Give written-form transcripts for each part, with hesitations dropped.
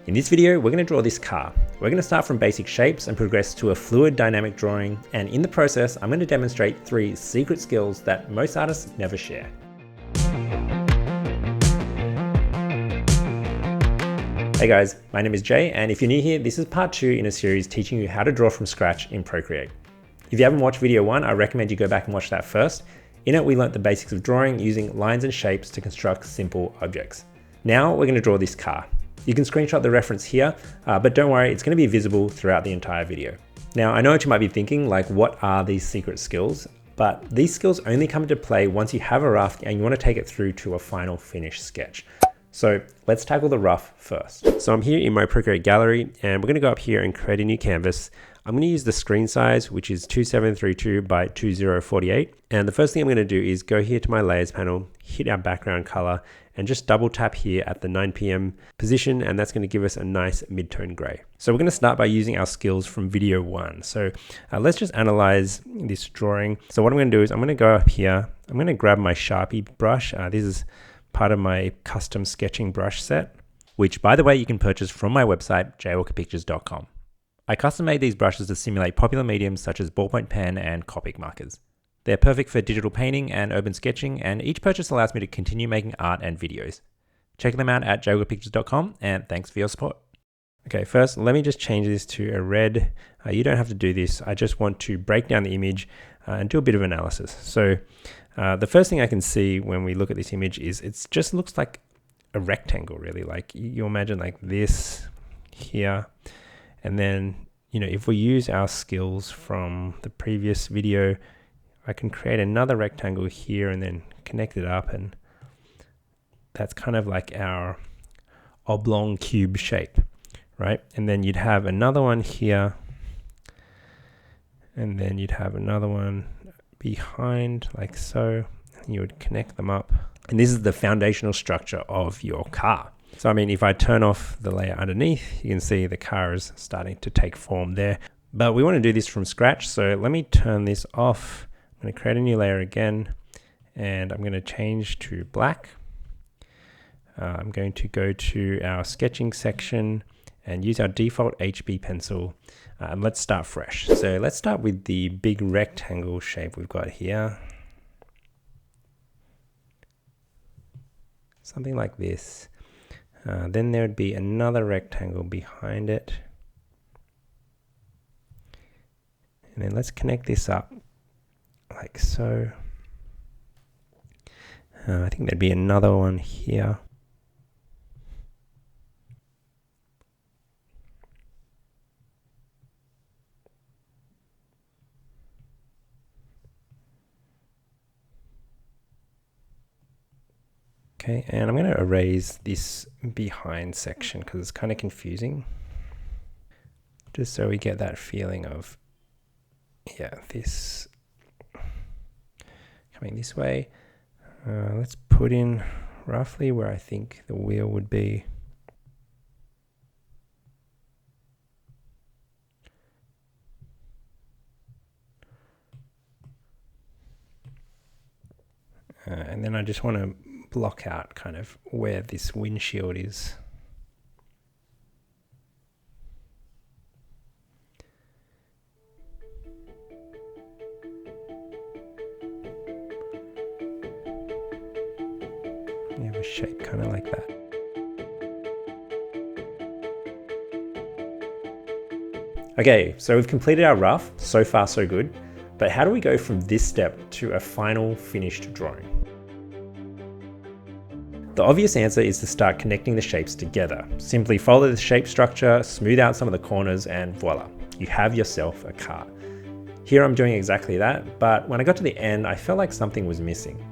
In this video, we're going to draw this car. We're going to start from basic shapes and progress to a fluid dynamic drawing, and in the process, I'm going to demonstrate 3 secret skills that most artists never share. Hey guys, my name is Jay, and if you're new here, this is part 2 in a series teaching you how to draw from scratch in Procreate. If you haven't watched video 1, I recommend you go back and watch that first. In it, we learnt the basics of drawing using lines and shapes to construct simple objects. Now we're going to draw this car. You can screenshot the reference here, but don't worry, it's going to be visible throughout the entire video. Now, I know what you might be thinking, like what are these secret skills? But these skills only come into play once you have a rough and you want to take it through to a final finished sketch. So let's tackle the rough first. So I'm here in my Procreate gallery, and we're going to go up here and create a new canvas. I'm going to use the screen size, which is 2732 by 2048. And the first thing I'm going to do is go here to my layers panel, hit our background color, and just double tap here at the 9 p.m. position, and that's going to give us a nice mid-tone gray. So we're going to start by using our skills from video 1. So let's just analyze this drawing. So what I'm going to do is I'm going to go up here. I'm going to grab my Sharpie brush. This is part of my custom sketching brush set, which by the way, you can purchase from my website, jaywalkerpictures.com. I custom made these brushes to simulate popular mediums such as ballpoint pen and Copic markers. They're perfect for digital painting and urban sketching, and each purchase allows me to continue making art and videos. Check them out at jaywalkerpictures.com, and thanks for your support. Okay, first, let me just change this to a red. You don't have to do this. I just want to break down the image and do a bit of analysis. So the first thing I can see when we look at this image is it just looks like a rectangle, really. Like you imagine like this here. And then, if we use our skills from the previous video, I can create another rectangle here and then connect it up, and that's kind of like our oblong cube shape, right? And then you'd have another one here, and then you'd have another one behind like so, and you would connect them up. And this is the foundational structure of your car. So I mean, if I turn off the layer underneath, you can see the car is starting to take form there. But we want to do this from scratch, so let me turn this off. I'm going to create a new layer again, and I'm going to change to black. I'm going to go to our sketching section and use our default HB pencil, and let's start fresh. So let's start with the big rectangle shape we've got here. Something like this. Then there would be another rectangle behind it. And then let's connect this up like so. I think there'd be another one here. Okay, and I'm going to erase this behind section because it's kind of confusing. Just so we get that feeling of, this coming this way. Let's put in roughly where I think the wheel would be. And then I just want to block out kind of where this windshield is. You have a shape kind of like that. Okay, so we've completed our rough. So far, so good. But how do we go from this step to a final finished drawing? The obvious answer is to start connecting the shapes together. Simply follow the shape structure, smooth out some of the corners, and voila, you have yourself a car. Here I'm doing exactly that, but when I got to the end, I felt like something was missing.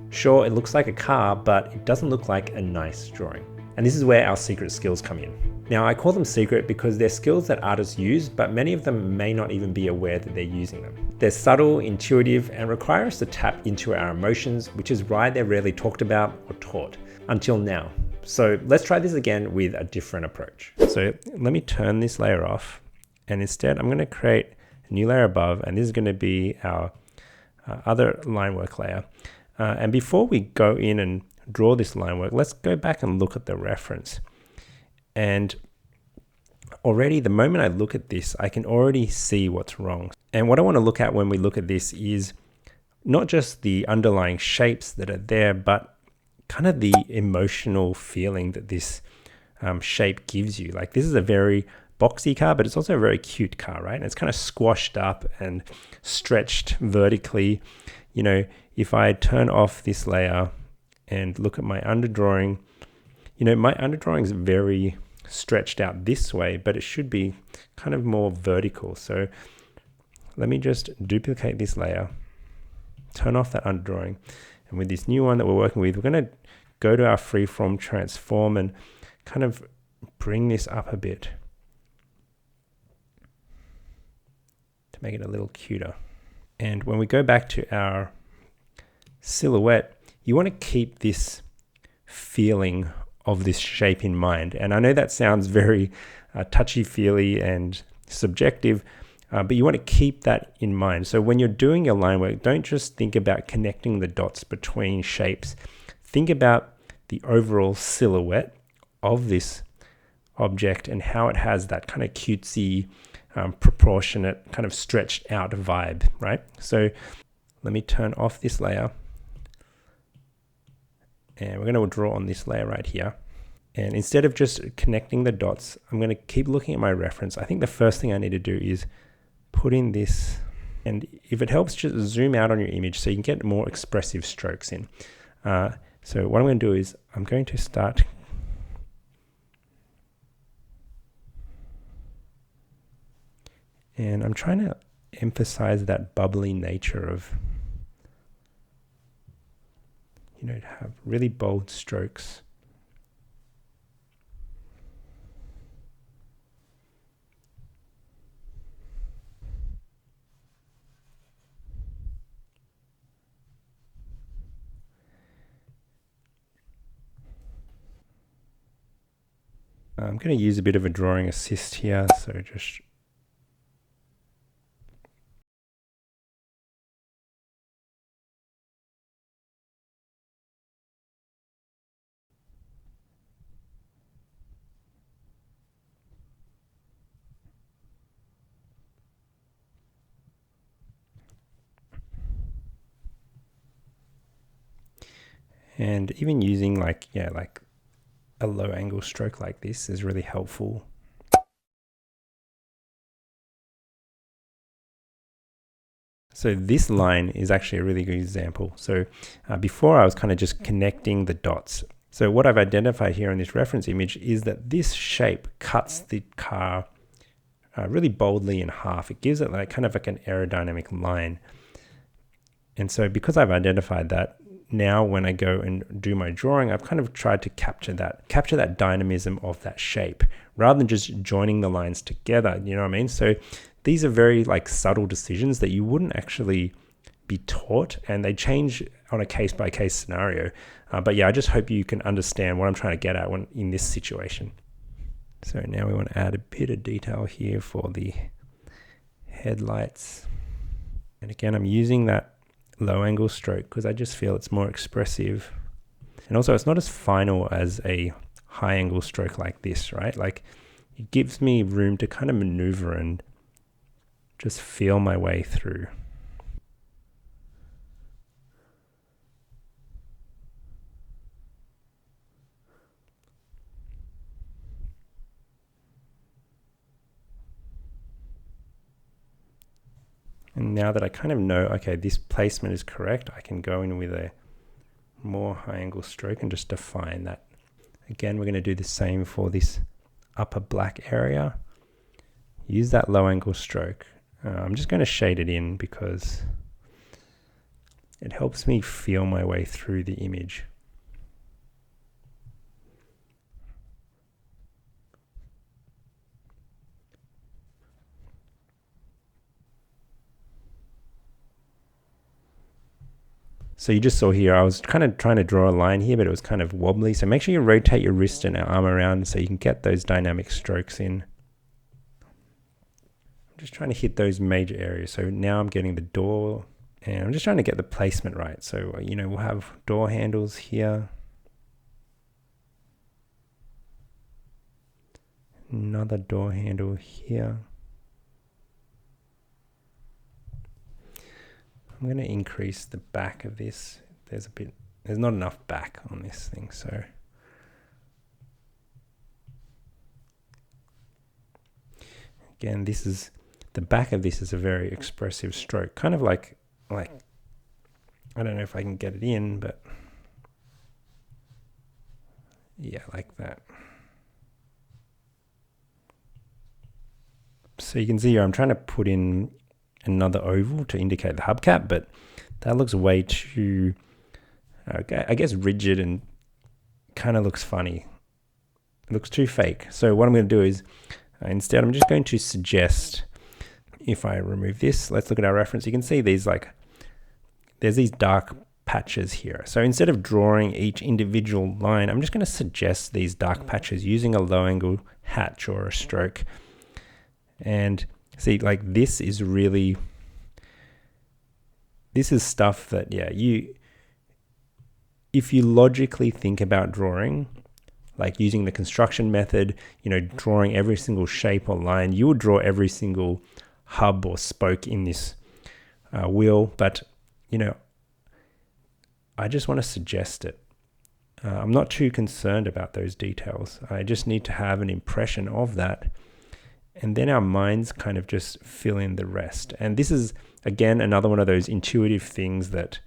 Sure, it looks like a car, but it doesn't look like a nice drawing. And this is where our secret skills come in. Now, I call them secret because they're skills that artists use, but many of them may not even be aware that they're using them. They're subtle, intuitive, and require us to tap into our emotions, which is why they're rarely talked about or taught, until now. So let's try this again with a different approach. So let me turn this layer off, and instead I'm going to create a new layer above, and this is going to be our other line work layer. And before we go in and draw this line work, let's go back and look at the reference. And already the moment I look at this, I can already see what's wrong. And what I want to look at when we look at this is not just the underlying shapes that are there, but kind of the emotional feeling that this shape gives you. Like, this is a very boxy car, but it's also a very cute car, right? And it's kind of squashed up and stretched vertically. You know, if I turn off this layer and look at my underdrawing, you know, my underdrawing is very stretched out this way, but it should be kind of more vertical. So let me just duplicate this layer, turn off that underdrawing, and with this new one that we're working with, we're going to go to our freeform transform and kind of bring this up a bit to make it a little cuter. And when we go back to our silhouette, you want to keep this feeling of this shape in mind. And I know that sounds very touchy-feely and subjective, but you want to keep that in mind. So when you're doing your line work, don't just think about connecting the dots between shapes. Think about the overall silhouette of this object and how it has that kind of cutesy, proportionate, kind of stretched out vibe, right? So let me turn off this layer. And we're going to draw on this layer right here. And instead of just connecting the dots, I'm going to keep looking at my reference. I think the first thing I need to do is put in this. And if it helps, just zoom out on your image so you can get more expressive strokes in. So what I'm going to do is I'm going to start. And I'm trying to emphasize that bubbly nature of, you know, to have really bold strokes. I'm going to use a bit of a drawing assist here, so just and even using like a low angle stroke like this is really helpful. So this line is actually a really good example. So before I was kind of just connecting the dots. So what I've identified here in this reference image is that this shape cuts the car really boldly in half. It gives it like kind of like an aerodynamic line. And so because I've identified that, now when I go and do my drawing, I've kind of tried to capture that dynamism of that shape rather than just joining the lines together, you know what I mean? So these are very like subtle decisions that you wouldn't actually be taught, and they change on a case-by-case scenario. But yeah, I just hope you can understand what I'm trying to get at when in this situation. So now we want to add a bit of detail here for the headlights. And again, I'm using that low angle stroke because I just feel it's more expressive. And also it's not as final as a high angle stroke like this, right? Like, it gives me room to kind of maneuver and just feel my way through. And now that I kind of know, okay, this placement is correct, I can go in with a more high angle stroke and just define that. Again, we're going to do the same for this upper black area. Use that low angle stroke. I'm just going to shade it in because it helps me feel my way through the image. So you just saw here, I was kind of trying to draw a line here, but it was kind of wobbly. So make sure you rotate your wrist and arm around so you can get those dynamic strokes in. I'm just trying to hit those major areas. So now I'm getting the door, and I'm just trying to get the placement right. So, you know, we'll have door handles here. Another door handle here. I'm going to increase the back of this. There's not enough back on this thing, so again, this is the back of this is a very expressive stroke, kind of like I don't know if I can get it in, but yeah, like that. So you can see here I'm trying to put in another oval to indicate the hubcap, but that looks way too, I guess, rigid and kind of looks funny. It looks too fake. So what I'm going to do is instead I'm just going to suggest, if I remove this, let's look at our reference. You can see these there's these dark patches here. So instead of drawing each individual line, I'm just going to suggest these dark patches using a low angle hatch or a stroke. And see, like this is stuff that, yeah, if you logically think about drawing, like using the construction method, drawing every single shape or line, you would draw every single hub or spoke in this wheel. But, I just want to suggest it. I'm not too concerned about those details. I just need to have an impression of that. And then our minds kind of just fill in the rest. And this is, again, another one of those intuitive things that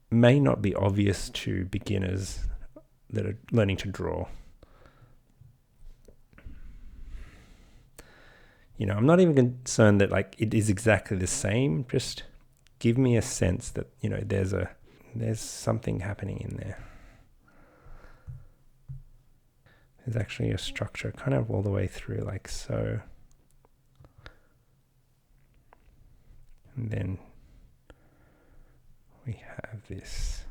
may not be obvious to beginners that are learning to draw. I'm not even concerned that it is exactly the same. Just give me a sense that, there's something happening in there. There's actually a structure kind of all the way through, like so. And then we have this.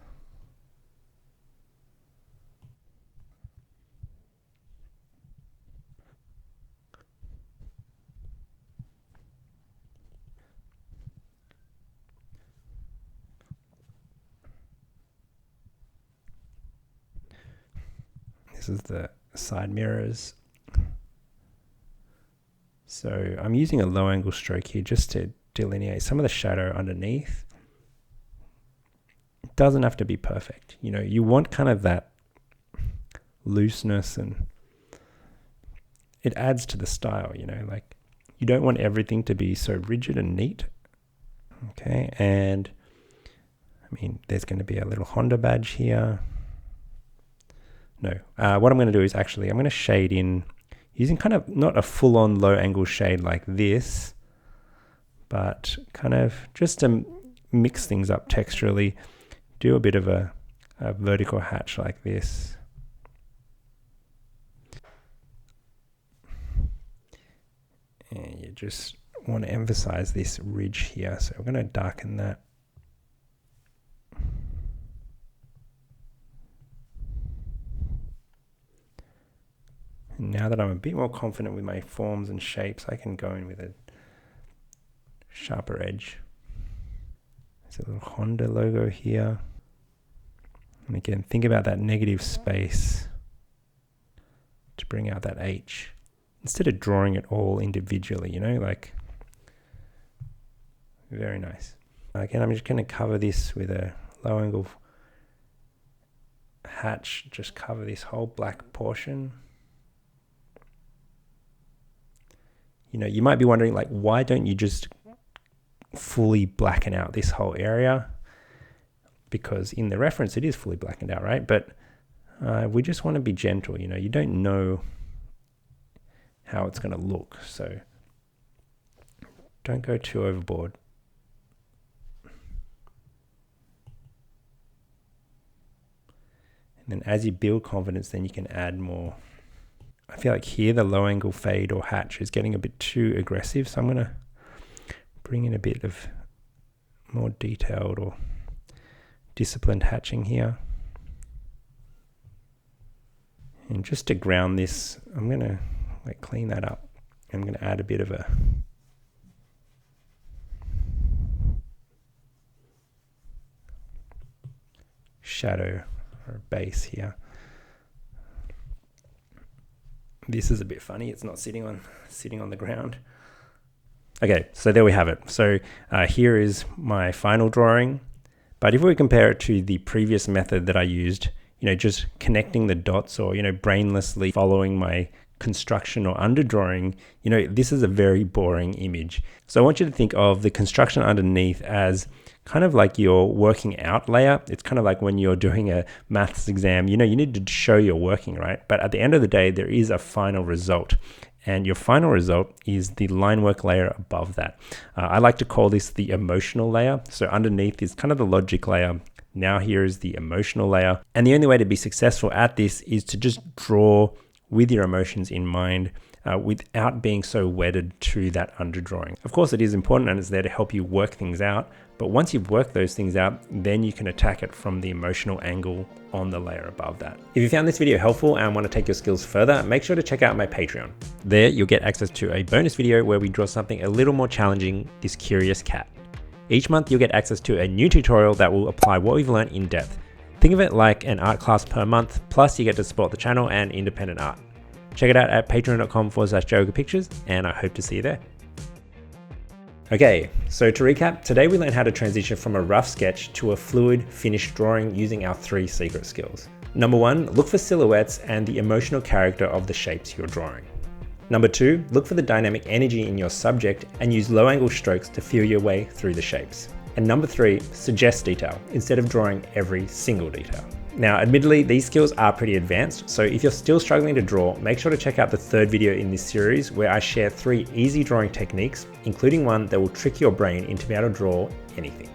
This is the side mirrors. So I'm using a low angle stroke here just to delineate some of the shadow underneath. It doesn't have to be perfect. You want kind of that looseness, and it adds to the style, like you don't want everything to be so rigid and neat. Okay, and I mean, there's going to be a little Honda badge here. No, what I'm going to do is I'm going to shade in using kind of not a full-on low angle shade like this, but kind of just to mix things up texturally, do a bit of a vertical hatch like this. And you just want to emphasize this ridge here, so we're going to darken that. Now that I'm a bit more confident with my forms and shapes, I can go in with a sharper edge. There's a little Honda logo here. And again, think about that negative space to bring out that H. Instead of drawing it all individually, very nice. Again, I'm just going to cover this with a low angle hatch, just cover this whole black portion. You might be wondering, why don't you just fully blacken out this whole area? Because in the reference, it is fully blackened out, right? But we just want to be gentle. You don't know how it's going to look, so don't go too overboard. And then as you build confidence, then you can add more. I feel like here the low angle fade or hatch is getting a bit too aggressive, so I'm going to bring in a bit of more detailed or disciplined hatching here. And just to ground this, I'm going to clean that up. I'm going to add a bit of a shadow or base here. This is a bit funny. It's not sitting on the ground. Okay, so there we have it. So here is my final drawing. But if we compare it to the previous method that I used, just connecting the dots or, brainlessly following my construction or underdrawing, this is a very boring image. So I want you to think of the construction underneath as kind of like your working out layer. It's kind of like when you're doing a maths exam, you need to show you're working, right? But at the end of the day, there is a final result. And your final result is the line work layer above that. I like to call this the emotional layer. So underneath is kind of the logic layer. Now here is the emotional layer. And the only way to be successful at this is to just draw with your emotions in mind, without being so wedded to that underdrawing. Of course, it is important and it's there to help you work things out. But once you've worked those things out, then you can attack it from the emotional angle on the layer above that. If you found this video helpful and want to take your skills further, make sure to check out my Patreon. There, you'll get access to a bonus video where we draw something a little more challenging, this curious cat. Each month, you'll get access to a new tutorial that will apply what we've learned in depth. Think of it like an art class per month, plus you get to support the channel and independent art. Check it out at patreon.com/JayWalkerPictures, and I hope to see you there. Okay, so to recap, today we learned how to transition from a rough sketch to a fluid, finished drawing using our 3 secret skills. Number 1, look for silhouettes and the emotional character of the shapes you're drawing. Number 2, look for the dynamic energy in your subject and use low-angle strokes to feel your way through the shapes. And number 3, suggest detail instead of drawing every single detail. Now, admittedly, these skills are pretty advanced, so if you're still struggling to draw, make sure to check out the 3rd video in this series where I share 3 easy drawing techniques, including one that will trick your brain into being able to draw anything.